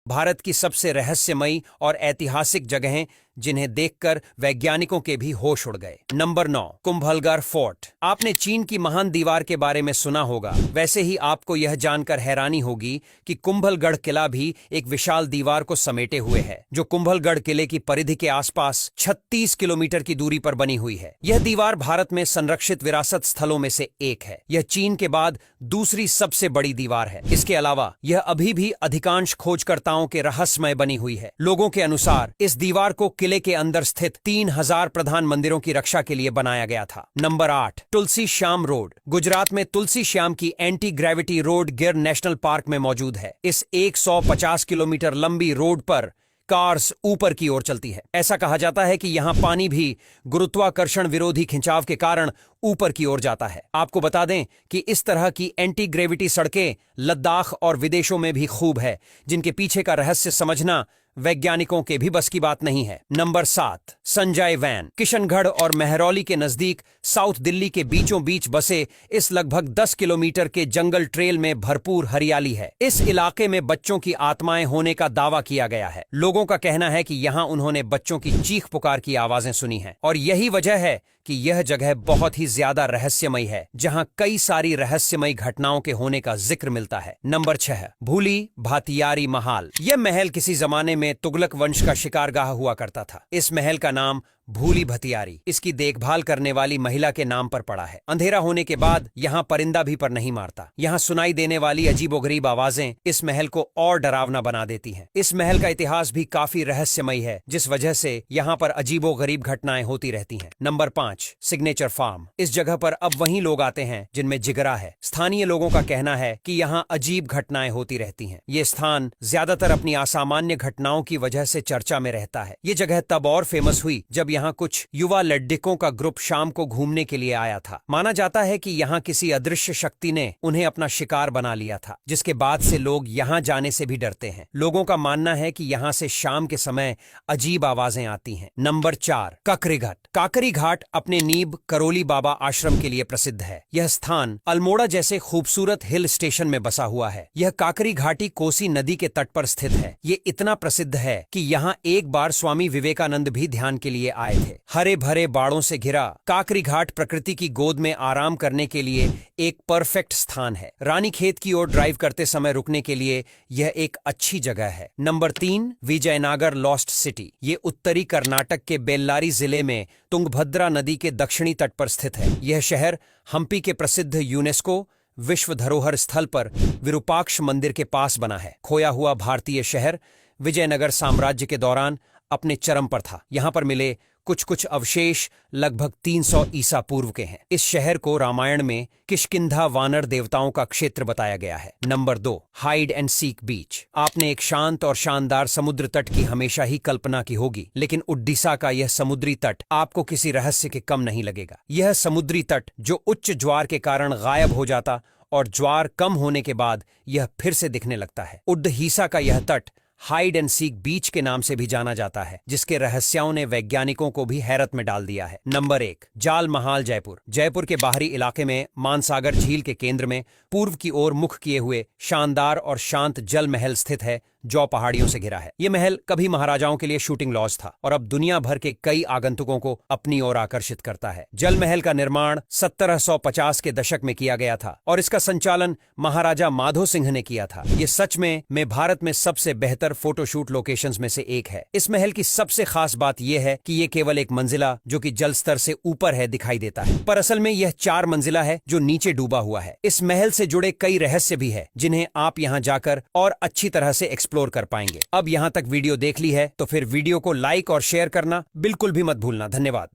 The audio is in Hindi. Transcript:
भारत की सबसे रहस्यमयी और ऐतिहासिक जगहें जिन्हें देखकर वैज्ञानिकों के भी होश उड़ गए। Number 9, Kumbhalgarh fort. आपने चीन की महान दीवार के बारे में सुना होगा, वैसे ही आपको यह जानकर हैरानी होगी कि कुंभलगढ़ किला भी एक विशाल दीवार को समेटे हुए है, जो कुंभलगढ़ किले की परिधि के आसपास 36 किलोमीटर की दूरी पर बनी हुई है। यह दीवार भारत में संरक्षित विरासत स्थलों में से एक है। यह चीन के बाद दूसरी सबसे बड़ी दीवार है। इसके अलावा यह अभी भी अधिकांश खोजकर्ताओं के रहस्यमय बनी हुई है। लोगों के अनुसार इस दीवार को किले के अंदर स्थित 3000 प्रधान मंदिरों की रक्षा के लिए बनाया गया था। नंबर 8, तुलसी श्याम रोड। गुजरात में तुलसी श्याम की एंटी ग्रेविटी रोड गिर नेशनल पार्क में मौजूद है। इस 150 किलोमीटर लंबी रोड पर कार्स ऊपर की ओर चलती है। ऐसा कहा जाता है कि यहां पानी भी गुरुत्वाकर्षण विरोधी खिंचाव के कारण ऊपर की ओर जाता है। आपको बता दें कि इस तरह की एंटी ग्रेविटी सड़कें लद्दाख और विदेशों में भी खूब है, जिनके पीछे का रहस्य समझना वैज्ञानिकों के भी बस की बात नहीं है। Number 7, Sanjay van. किशनगढ़ और मेहरौली के नजदीक साउथ दिल्ली के बीचों बीच बसे इस लगभग 10 किलोमीटर के जंगल ट्रेल में भरपूर हरियाली है। इस इलाके में बच्चों की आत्माएं होने का दावा किया गया है। लोगों का कहना है कि यहां उन्होंने बच्चों की चीख पुकार की आवाजें सुनी हैं, और यही वजह है कि यह जगह बहुत ही ज्यादा रहस्यमयी है, जहां कई सारी रहस्यमयी घटनाओं के होने का जिक्र मिलता है। नंबर 6, भूली भातियारी महल। यह महल किसी जमाने में तुगलक वंश का शिकारगाह हुआ करता था। इस महल का नाम भूली भतियारी इसकी देखभाल करने वाली महिला के नाम पर पड़ा है। अंधेरा होने के बाद यहाँ परिंदा भी पर नहीं मारता। यहाँ सुनाई देने वाली अजीबोगरीब आवाजें इस महल को और डरावना बना देती हैं। इस महल का इतिहास भी काफी रहस्यमयी है, जिस वजह से यहाँ पर अजीबोगरीब घटनाएं होती रहती हैं। Number 5, signature form. इस जगह पर अब वही लोग आते हैं जिनमें जिगरा है। स्थानीय लोगों का कहना है कि यहाँ अजीब घटनाएं होती रहती हैं। ये स्थान ज्यादातर अपनी असामान्य घटनाओं की वजह से चर्चा में रहता है। ये जगह तब और फेमस हुई जब यहाँ कुछ युवा लड्डिकों का ग्रुप शाम को घूमने के लिए आया था। माना जाता है कि यहाँ किसी अदृश्य शक्ति ने उन्हें अपना शिकार बना लिया था, जिसके बाद से लोग यहाँ जाने से भी डरते हैं। लोगों का मानना है कि यहाँ से शाम के समय अजीब आवाजें आती हैं। नंबर 4, काकरी घाट। काकरी घाट अपने नीब करोली बाबा आश्रम के लिए प्रसिद्ध है। यह स्थान अल्मोड़ा जैसे खूबसूरत हिल स्टेशन में बसा हुआ है। यह काकरी घाटी कोसी नदी के तट पर स्थित है। ये इतना प्रसिद्ध है कि यहाँ एक बार स्वामी विवेकानंद भी ध्यान के लिए आए थे। हरे भरे बाड़ों से घिरा काकरी घाट प्रकृति की गोद में आराम करने के लिए एक परफेक्ट स्थान है। रानीखेत की ओर ड्राइव करते समय रुकने के लिए यह एक अच्छी जगह है। Number 3, Vijayanagar lost city. ये उत्तरी कर्नाटक के बेल्लारी जिले में तुंगभद्रा नदी के दक्षिणी तट पर स्थित है। यह शहर हम्पी के प्रसिद्ध यूनेस्को विश्व धरोहर स्थल पर विरूपाक्ष मंदिर के पास बना है। खोया हुआ भारतीय शहर विजयनगर साम्राज्य के दौरान अपने चरम पर था। यहाँ पर मिले कुछ अवशेष लगभग 300 ईसा पूर्व के हैं। इस शहर को रामायण में किष्किंधा वानर देवताओं का क्षेत्र बताया गया है। नंबर 2, हाइड एंड सीक बीच। आपने एक शांत और शानदार समुद्र तट की हमेशा ही कल्पना की होगी, लेकिन उड़ीसा का यह समुद्री तट आपको किसी रहस्य के कम नहीं लगेगा। यह समुद्री तट जो उच्च ज्वार के कारण गायब हो जाता और ज्वार कम होने के बाद यह फिर से दिखने लगता है। उड़ीसा का यह तट हाइड एंड सीक बीच के नाम से भी जाना जाता है, जिसके रहस्यों ने वैज्ञानिकों को भी हैरत में डाल दिया है। नंबर 1, जाल महाल जयपुर। जयपुर के बाहरी इलाके में मानसागर झील के केंद्र में पूर्व की ओर मुख किए हुए शानदार और शांत जल महल स्थित है, जो पहाड़ियों से घिरा है। यह महल कभी महाराजाओं के लिए शूटिंग लॉज था और अब दुनिया भर के कई आगंतुकों को अपनी ओर आकर्षित करता है। जल महल का निर्माण 1750 के दशक में किया गया था और इसका संचालन महाराजा माधो सिंह ने किया था। ये सच में भारत में सबसे बेहतर फोटोशूट लोकेशंस में से एक है। इस महल की सबसे खास बात यह है कि ये केवल एक मंजिला जो कि जल स्तर से ऊपर है दिखाई देता है, पर असल में यह 4 मंजिला है जो नीचे डूबा हुआ है। इस महल से जुड़े कई रहस्य भी है, जिन्हें आप यहाँ जाकर और अच्छी तरह से एक्सप्लोर कर पाएंगे। अब यहां तक वीडियो देख ली है तो फिर वीडियो को लाइक और शेयर करना बिल्कुल भी मत भूलना। धन्यवाद।